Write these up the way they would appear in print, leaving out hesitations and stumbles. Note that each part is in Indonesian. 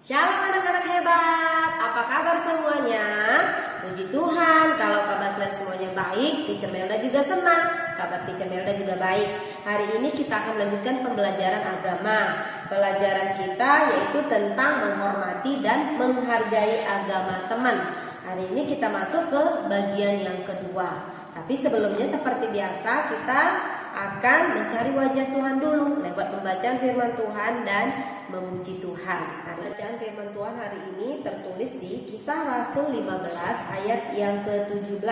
Shalom anak-anak hebat, apa kabar semuanya? Puji Tuhan, kalau kabar kalian semuanya baik, Teacher Melda juga senang. Kabar Teacher Melda juga baik. Hari ini kita akan melanjutkan pembelajaran agama. Pelajaran kita yaitu tentang menghormati dan menghargai agama teman. Hari ini kita masuk ke bagian yang kedua. Tapi sebelumnya seperti biasa kita akan mencari wajah Tuhan dulu lewat pembacaan firman Tuhan dan memuji Tuhan. Bacaan firman Tuhan hari ini tertulis di Kisah Rasul 15 ayat yang ke-17.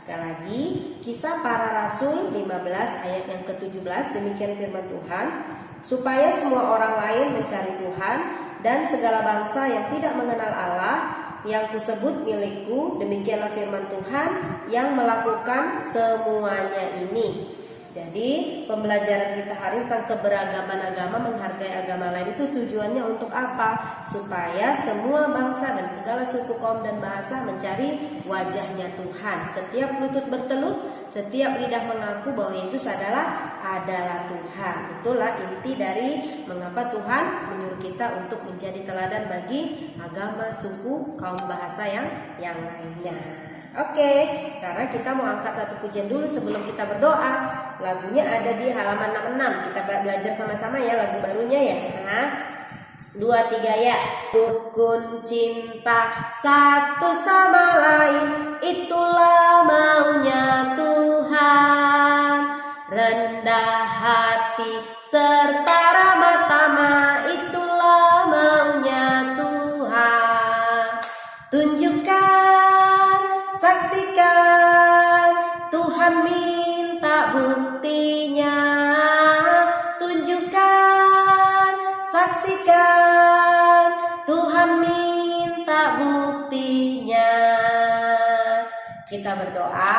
Sekali lagi, Kisah Para Rasul 15 ayat yang ke-17. Demikian firman Tuhan, supaya semua orang lain mencari Tuhan dan segala bangsa yang tidak mengenal Allah yang kusebut milikku, demikianlah firman Tuhan yang melakukan semuanya ini. Jadi pembelajaran kita hari tentang keberagaman agama, menghargai agama lain itu tujuannya untuk apa? Supaya semua bangsa dan segala suku, kaum dan bahasa mencari wajahnya Tuhan. Setiap lutut bertelut, setiap lidah mengaku bahwa Yesus adalah Tuhan. Itulah inti dari mengapa Tuhan menyuruh kita untuk menjadi teladan bagi agama, suku, kaum, bahasa yang lainnya. Oke, karena kita mau angkat satu pujian dulu sebelum kita berdoa. Lagunya ada di halaman 66. Kita belajar sama-sama ya lagu barunya ya. 2, 3 ya. Rukun cinta satu sama lain, itulah maunya Tuhan. Rendah hati serta ramah tamah, itulah maunya Tuhan. Tunjukkan, saksikan, Tuhan minta buktinya. Tunjukkan, saksikan, Tuhan minta buktinya. Kita berdoa.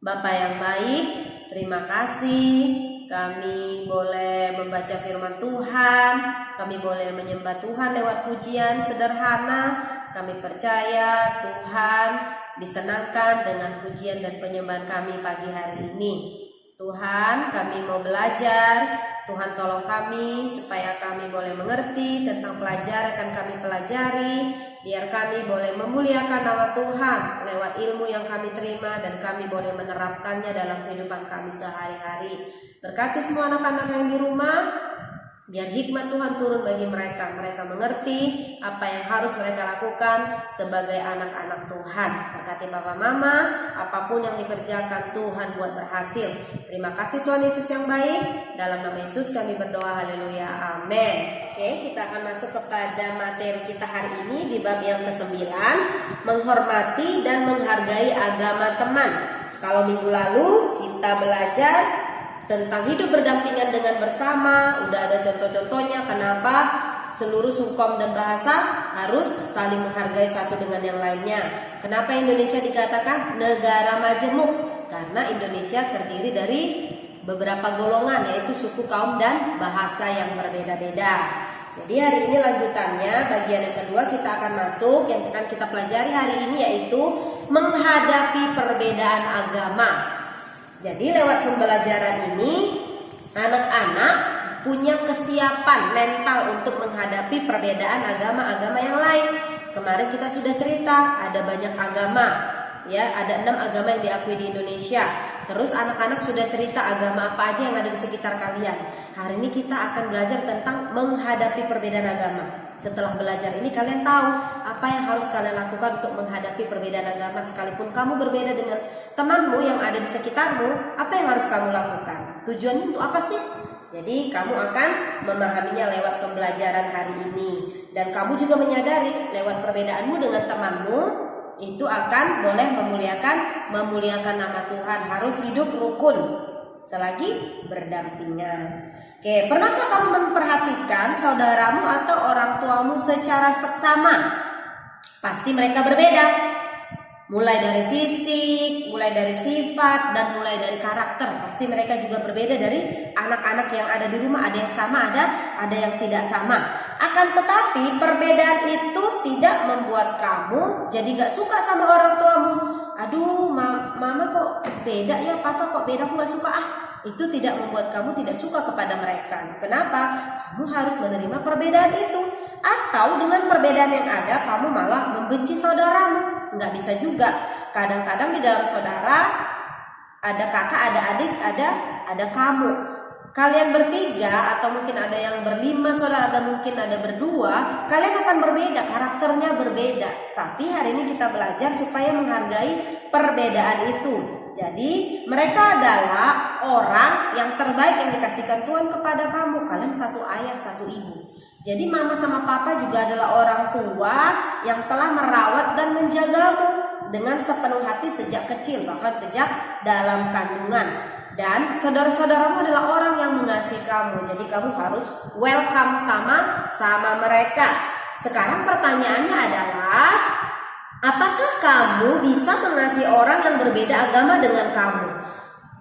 Bapa yang baik, terima kasih kami boleh membaca firman Tuhan, kami boleh menyembah Tuhan lewat pujian sederhana. Kami percaya Tuhan disenangkan dengan pujian dan penyembahan kami pagi hari ini. Tuhan, kami mau belajar. Tuhan tolong kami supaya kami boleh mengerti tentang pelajaran yang kami pelajari. Biar kami boleh memuliakan nama Tuhan lewat ilmu yang kami terima dan kami boleh menerapkannya dalam kehidupan kami sehari-hari. Berkati semua anak-anak yang di rumah. Biar hikmat Tuhan turun bagi mereka. Mereka mengerti apa yang harus mereka lakukan sebagai anak-anak Tuhan. Berkati Papa Mama, apapun yang dikerjakan Tuhan buat berhasil. Terima kasih Tuhan Yesus yang baik. Dalam nama Yesus kami berdoa, haleluya, amin. Oke, kita akan masuk kepada materi kita hari ini di bab yang ke-9, menghormati dan menghargai agama teman. Kalau minggu lalu kita belajar tentang hidup berdampingan dengan bersama, udah ada contoh-contohnya kenapa seluruh suku, kaum dan bahasa harus saling menghargai satu dengan yang lainnya. Kenapa Indonesia dikatakan negara majemuk? Karena Indonesia terdiri dari beberapa golongan, yaitu suku, kaum dan bahasa yang berbeda-beda. Jadi hari ini lanjutannya, bagian yang kedua kita akan masuk, yang akan kita pelajari hari ini yaitu menghadapi perbedaan agama. Jadi lewat pembelajaran ini anak-anak punya kesiapan mental untuk menghadapi perbedaan agama-agama yang lain. Kemarin kita sudah cerita ada banyak agama, ya, ada 6 agama yang diakui di Indonesia. Terus anak-anak sudah cerita agama apa aja yang ada di sekitar kalian. Hari ini kita akan belajar tentang menghadapi perbedaan agama. Setelah belajar ini kalian tahu apa yang harus kalian lakukan untuk menghadapi perbedaan agama. Sekalipun kamu berbeda dengan temanmu yang ada di sekitarmu, apa yang harus kamu lakukan? Tujuannya untuk apa sih? Jadi kamu akan memahaminya lewat pembelajaran hari ini. Dan kamu juga menyadari lewat perbedaanmu dengan temanmu itu akan boleh memuliakan nama Tuhan. Harus hidup rukun selagi berdampingan. Oke, pernahkah kamu memperhatikan saudaramu atau orang tuamu secara seksama? Pasti mereka berbeda. Mulai dari fisik, mulai dari sifat, dan mulai dari karakter. Pasti mereka juga berbeda dari anak-anak yang ada di rumah. Ada yang sama, ada yang tidak sama. Akan tetapi perbedaan itu tidak membuat kamu jadi gak suka sama orang tuamu. Aduh, mama kok beda ya, papa kok beda, aku gak suka Itu tidak membuat kamu tidak suka kepada mereka. Kenapa? Kamu harus menerima perbedaan itu. Atau dengan perbedaan yang ada kamu malah membenci saudaramu. Nggak bisa juga. Kadang-kadang di dalam saudara ada kakak, ada adik, ada kamu. Kalian bertiga atau mungkin ada yang berlima saudara, ada mungkin ada berdua, kalian akan berbeda, karakternya berbeda. Tapi hari ini kita belajar supaya menghargai perbedaan itu. Jadi mereka adalah orang yang terbaik yang dikasihkan Tuhan kepada kamu. Kalian satu ayah, satu ibu. Jadi mama sama papa juga adalah orang tua yang telah merawat dan menjagamu dengan sepenuh hati sejak kecil, bahkan sejak dalam kandungan. Dan saudara-saudaramu adalah orang yang mengasihi kamu. Jadi kamu harus welcome sama mereka. Sekarang pertanyaannya adalah, apakah kamu bisa mengasihi orang yang berbeda agama dengan kamu?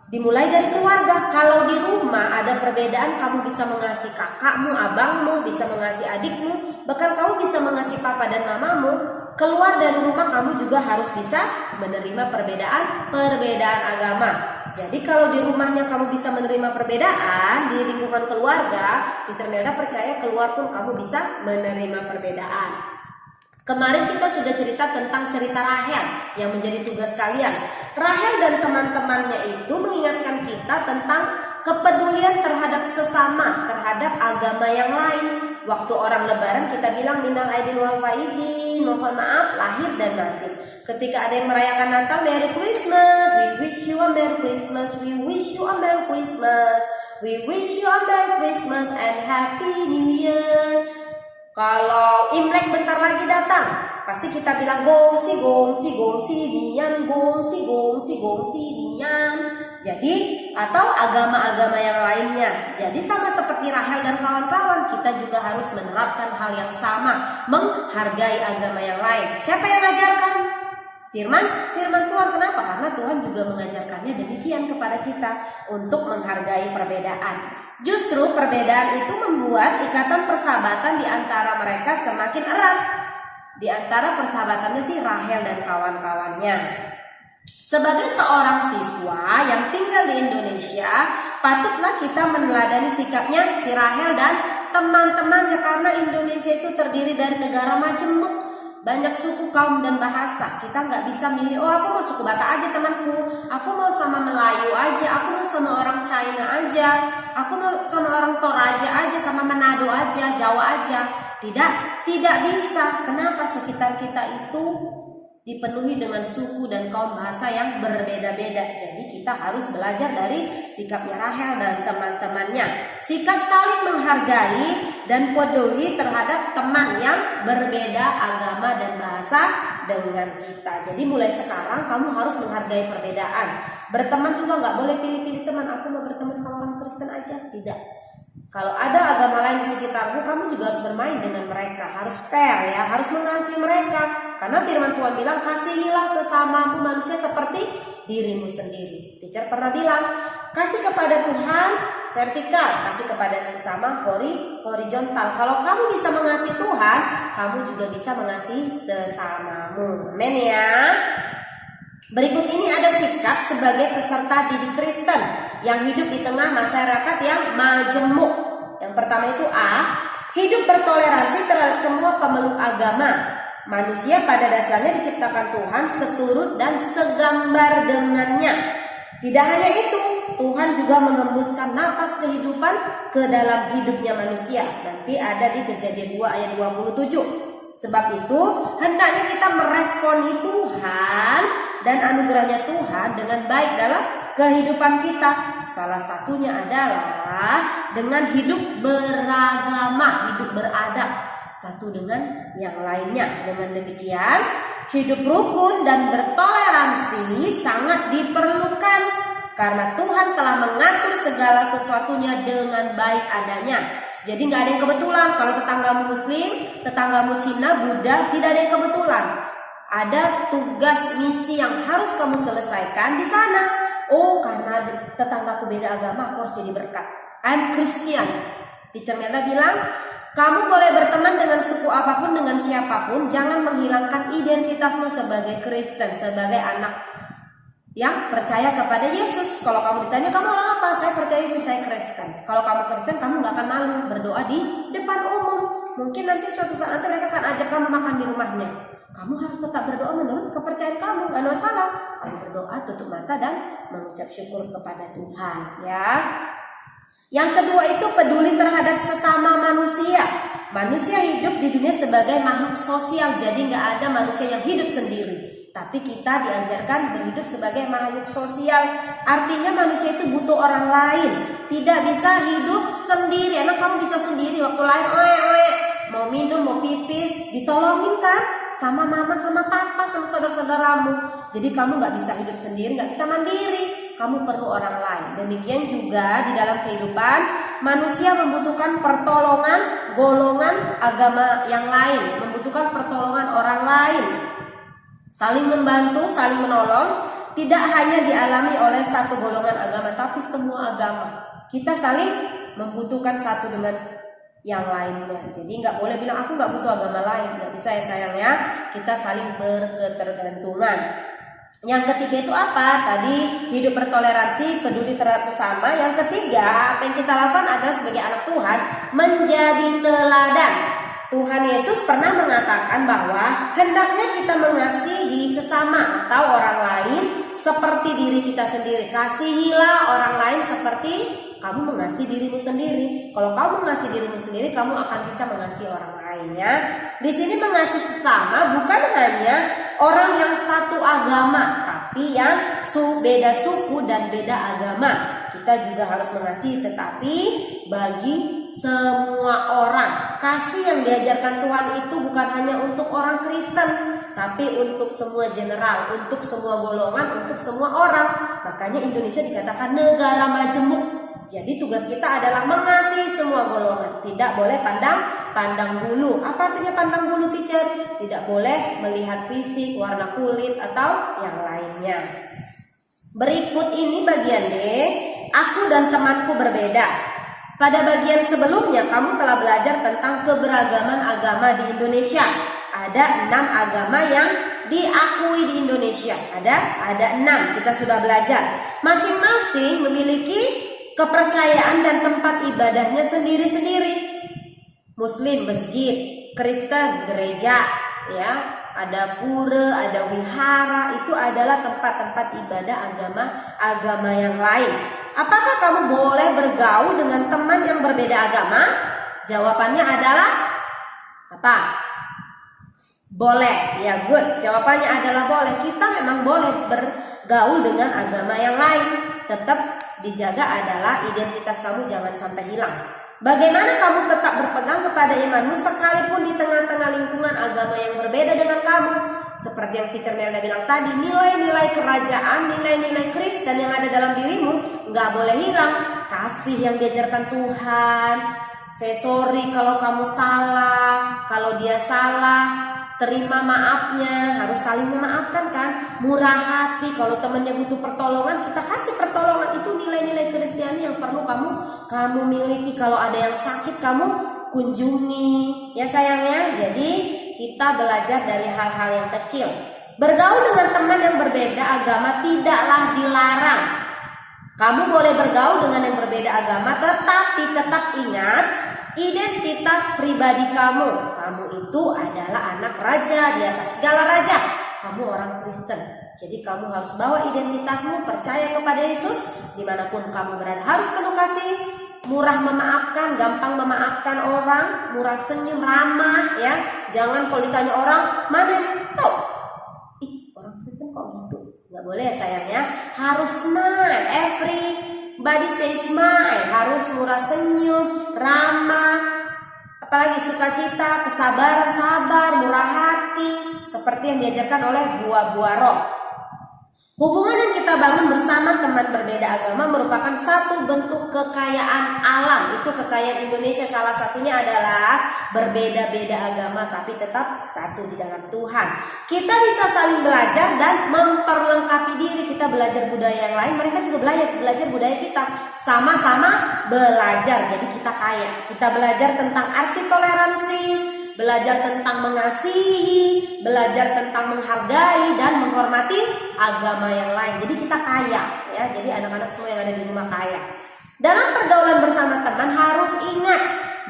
Dimulai dari keluarga. Kalau di rumah ada perbedaan, kamu bisa mengasihi kakakmu, abangmu, bisa mengasihi adikmu, bahkan kamu bisa mengasihi papa dan mamamu. Keluar dari rumah kamu juga harus bisa menerima perbedaan agama. Jadi kalau di rumahnya kamu bisa menerima perbedaan, di lingkungan keluarga, Teacher Melda percaya keluar pun kamu bisa menerima perbedaan. Kemarin kita sudah cerita tentang cerita Rahel yang menjadi tugas kalian. Rahel dan teman-temannya itu mengingatkan kita tentang kepedulian terhadap sesama, terhadap agama yang lain. Waktu orang lebaran kita bilang minal aidin wal faizin, mohon maaf lahir dan batin. Ketika ada yang merayakan Natal, Merry Christmas, we wish you a Merry Christmas, we wish you a Merry Christmas, we wish you a Merry Christmas and Happy New Year. Kalau Imlek bentar lagi datang, pasti kita bilang gongsi gongsi gongsi dian, gongsi gongsi gongsi dian. Jadi atau agama-agama yang lainnya. Jadi sama seperti Rahel dan kawan-kawan, kita juga harus menerapkan hal yang sama, menghargai agama yang lain. Siapa yang mengajarkan? Firman Tuhan. Kenapa? Karena Tuhan juga mengajarkannya demikian kepada kita untuk menghargai perbedaan. Justru perbedaan itu membuat ikatan persahabatan di antara mereka semakin erat. Di antara persahabatannya si Rahel dan kawan-kawannya. Sebagai seorang siswa yang tinggal di Indonesia, patutlah kita meneladani sikapnya si Rahel dan teman-temannya, karena Indonesia itu terdiri dari negara majemuk. Banyak suku, kaum, dan bahasa. Kita nggak bisa milih, oh aku mau suku Batak aja temanku, aku mau sama Melayu aja, aku mau sama orang China aja, aku mau sama orang Toraja aja, sama Manado aja, Jawa aja. Tidak bisa. Kenapa? Sekitar kita itu dipenuhi dengan suku dan kaum bahasa yang berbeda-beda. Jadi kita harus belajar dari sikapnya Rahel dan teman-temannya. Sikap saling menghargai dan peduli terhadap teman yang berbeda agama dan bahasa dengan kita. Jadi mulai sekarang kamu harus menghargai perbedaan. Berteman juga nggak boleh pilih-pilih teman. Aku mau berteman sama orang Kristen aja. Tidak. Kalau ada agama lain di sekitarmu, kamu juga harus bermain dengan mereka. Harus fair ya, harus mengasihi mereka. Karena firman Tuhan bilang, kasihilah sesamamu manusia seperti dirimu sendiri. Teacher pernah bilang, kasih kepada Tuhan vertikal, kasih kepada sesama horizontal. Kalau kamu bisa mengasihi Tuhan, kamu juga bisa mengasihi sesamamu. Amin ya. Berikut ini ada sikap sebagai peserta didik Kristen yang hidup di tengah masyarakat yang majemuk. Yang pertama itu A, hidup bertoleransi terhadap semua pemeluk agama. Manusia pada dasarnya diciptakan Tuhan seturut dan segambar dengannya. Tidak hanya itu, Tuhan juga mengembuskan nafas kehidupan ke dalam hidupnya manusia. Nanti ada di Kejadian 2 ayat 27. Sebab itu hendaknya kita meresponi Tuhan dan anugerahnya Tuhan dengan baik dalam kehidupan kita. Salah satunya adalah dengan hidup beragama, hidup beradab satu dengan yang lainnya. Dengan demikian, hidup rukun dan bertoleransi sangat diperlukan karena Tuhan telah mengatur segala sesuatunya dengan baik adanya. Jadi nggak ada yang kebetulan. Kalau tetanggamu Muslim, tetanggamu Cina, Buddha, tidak ada yang kebetulan. Ada tugas misi yang harus kamu selesaikan di sana. Oh, karena tetanggaku beda agama, aku harus jadi berkat. I'm Christian. Teacher Melda bilang, kamu boleh berteman dengan suku apapun, dengan siapapun. Jangan menghilangkan identitasmu sebagai Kristen, sebagai anak yang percaya kepada Yesus. Kalau kamu ditanya, kamu orang apa? Saya percaya Yesus, saya Kristen. Kalau kamu Kristen, kamu gak akan malu berdoa di depan umum. Mungkin nanti suatu saat nanti mereka akan ajak kamu makan di rumahnya. Kamu harus tetap berdoa menurut kepercayaan kamu, nggak ada masalah. Kamu berdoa tutup mata dan mengucap syukur kepada Tuhan, ya. Yang kedua itu peduli terhadap sesama manusia. Manusia hidup di dunia sebagai makhluk sosial, jadi nggak ada manusia yang hidup sendiri. Tapi kita diajarkan berhidup sebagai makhluk sosial. Artinya manusia itu butuh orang lain. Tidak bisa hidup sendiri. Emang kamu bisa sendiri waktu lain mau minum, mau pipis, ditolongin kan? Sama mama, sama papa, sama saudara-saudaramu. Jadi kamu nggak bisa hidup sendiri, nggak bisa mandiri. Kamu perlu orang lain. Demikian juga di dalam kehidupan manusia membutuhkan pertolongan golongan agama yang lain, membutuhkan pertolongan orang lain. Saling membantu, saling menolong tidak hanya dialami oleh satu golongan agama, tapi semua agama. Kita saling membutuhkan satu dengan yang lainnya. Jadi nggak boleh bilang aku nggak butuh agama lain, nggak bisa ya sayang ya. Kita saling berketergantungan. Yang ketiga itu apa? Tadi hidup bertoleransi, peduli terhadap sesama. Yang ketiga, apa yang kita lakukan adalah sebagai anak Tuhan menjadi teladan. Tuhan Yesus pernah mengatakan bahwa hendaknya kita mengasihi sesama atau orang lain seperti diri kita sendiri. Kasihilah orang lain seperti kamu mengasihi dirimu sendiri. Kalau kamu mengasihi dirimu sendiri, kamu akan bisa mengasihi orang lain, ya. Di sini mengasihi sesama bukan hanya orang yang satu agama, tapi yang beda suku dan beda agama. Kita juga harus mengasihi, tetapi bagi semua orang. Kasih yang diajarkan Tuhan itu bukan hanya untuk orang Kristen, tapi untuk semua general, untuk semua golongan, untuk semua orang. Makanya Indonesia dikatakan negara majemuk. Jadi tugas kita adalah mengasihi semua golongan. Tidak boleh pandang bulu. Apa artinya pandang bulu, teacher? Tidak boleh melihat fisik, warna kulit, atau yang lainnya. Berikut ini bagian D. Aku dan temanku berbeda. Pada bagian sebelumnya kamu telah belajar tentang keberagaman agama di Indonesia. Ada 6 agama yang diakui di Indonesia. Ada 6, kita sudah belajar. Masing-masing memiliki kepercayaan dan tempat ibadahnya sendiri-sendiri. Muslim masjid, Kristen gereja, ya. Ada pura, ada wihara, itu adalah tempat-tempat ibadah agama yang lain. Apakah kamu boleh bergaul dengan teman yang berbeda agama? Jawabannya adalah apa? Boleh, ya, good. Jawabannya adalah boleh. Kita memang boleh bergaul dengan agama yang lain. Tetap dijaga adalah identitas kamu jangan sampai hilang. Bagaimana kamu tetap berpegang kepada imanmu sekalipun di tengah-tengah lingkungan agama yang berbeda dengan kamu? Seperti yang teacher Melda bilang tadi, nilai-nilai kerajaan, nilai-nilai Kristen yang ada dalam dirimu nggak boleh hilang. Kasih yang diajarkan Tuhan. Say sorry kalau kamu salah, kalau dia salah. Terima maafnya, harus saling memaafkan kan. Murah hati, kalau temannya butuh pertolongan, kita kasih pertolongan. Itu nilai-nilai Kristiani yang perlu kamu miliki. Kalau ada yang sakit, kamu kunjungi, ya sayangnya. Jadi kita belajar dari hal-hal yang kecil. Bergaul dengan teman yang berbeda agama tidaklah dilarang. Kamu boleh bergaul dengan yang berbeda agama, tetapi tetap ingat identitas pribadi kamu. Kamu itu adalah anak raja di atas segala raja. Kamu orang Kristen. Jadi kamu harus bawa identitasmu, percaya kepada Yesus. Dimanapun kamu berada harus penuh kasih, murah memaafkan, gampang memaafkan orang, murah senyum, ramah, ya. Jangan kalau ditanya orang, mana yang tahu? Ih, orang Kristen kok gitu? Nggak boleh ya sayangnya. Harus smile, everybody say smile. Harus murah senyum, ramah, apalagi sukacita, kesabaran, sabar, murah hati, seperti yang diajarkan oleh buah-buah roh. Hubungan yang kita bangun bersama teman berbeda agama merupakan satu bentuk kekayaan alam. Itu kekayaan Indonesia, salah satunya adalah berbeda-beda agama tapi tetap satu di dalam Tuhan. Kita bisa saling belajar dan memperlengkapi diri. Kita belajar budaya yang lain, mereka juga belajar budaya kita. Sama-sama belajar, jadi kita kaya. Kita belajar tentang arti toleransi, belajar tentang mengasihi, belajar tentang menghargai dan menghormati agama yang lain. Jadi kita kaya, ya. Jadi anak-anak semua yang ada di rumah kaya. Dalam pergaulan bersama teman harus ingat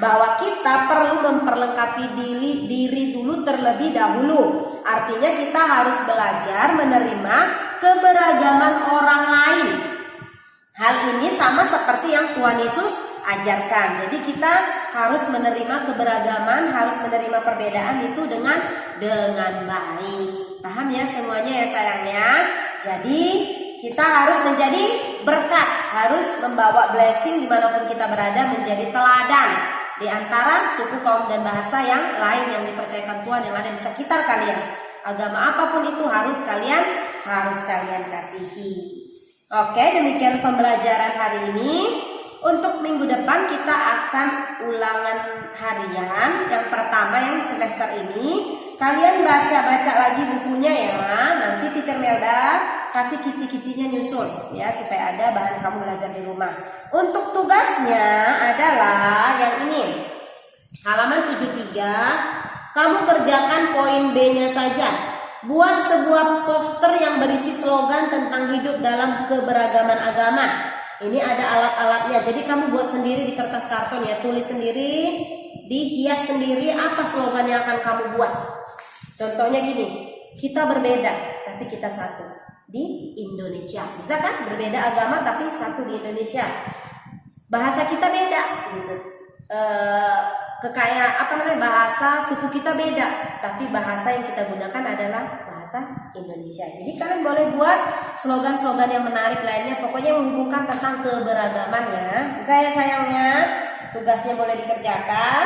bahwa kita perlu memperlengkapi diri dulu terlebih dahulu. Artinya kita harus belajar menerima keberagaman orang lain. Hal ini sama seperti yang Tuhan Yesus ajarkan. Jadi kita harus menerima keberagaman, harus menerima perbedaan itu dengan baik. Paham ya semuanya ya sayangnya? Jadi kita harus menjadi berkat, harus membawa blessing dimanapun kita berada, menjadi teladan di antara suku, kaum, dan bahasa yang lain yang dipercayakan Tuhan yang ada di sekitar kalian. Agama apapun itu harus kalian kasihi. Oke, demikian pembelajaran hari ini. Untuk minggu depan kita akan ulangan harian yang pertama yang semester ini. Kalian baca-baca lagi bukunya ya. Nanti Teacher Melda kasih kisi-kisinya nyusul ya supaya ada bahan kamu belajar di rumah. Untuk tugasnya adalah yang ini. Halaman 73. Kamu kerjakan poin B-nya saja. Buat sebuah poster yang berisi slogan tentang hidup dalam keberagaman agama. Ini ada alat-alatnya. Jadi kamu buat sendiri di kertas karton ya, tulis sendiri, dihias sendiri apa slogan yang akan kamu buat. Contohnya gini, kita berbeda tapi kita satu di Indonesia. Bisa kan? Berbeda agama tapi satu di Indonesia. Bahasa kita beda gitu. Bahasa suku kita beda, tapi bahasa yang kita gunakan adalah bahasa Indonesia. Jadi kalian boleh buat slogan-slogan yang menarik lainnya, pokoknya menghubungkan tentang keberagamannya. Bisa ya sayangnya, tugasnya boleh dikerjakan.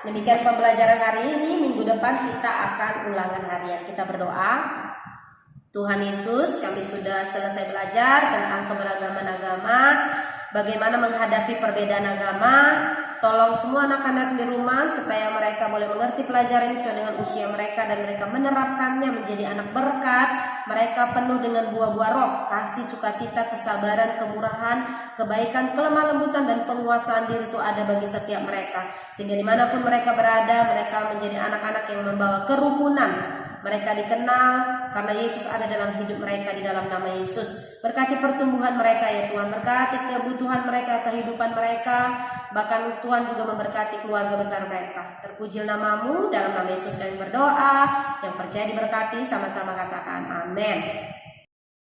Demikian pembelajaran hari ini. Minggu depan kita akan ulangan harian. Kita berdoa. Tuhan Yesus, kami sudah selesai belajar tentang keberagaman agama, bagaimana menghadapi perbedaan agama. Tolong semua anak-anak di rumah supaya mereka boleh mengerti pelajaran sesuai dengan usia mereka dan mereka menerapkannya menjadi anak berkat. Mereka penuh dengan buah-buah roh, kasih, sukacita, kesabaran, kemurahan, kebaikan, kelemah lembutan, dan penguasaan diri itu ada bagi setiap mereka. Sehingga dimanapun mereka berada, mereka menjadi anak-anak yang membawa kerukunan. Mereka dikenal karena Yesus ada dalam hidup mereka, di dalam nama Yesus. Berkati pertumbuhan mereka ya Tuhan, berkati kebutuhan mereka, kehidupan mereka. Bahkan Tuhan juga memberkati keluarga besar mereka. Terpuji namamu, dalam nama Yesus kami berdoa. Yang percaya diberkati sama-sama katakan amin.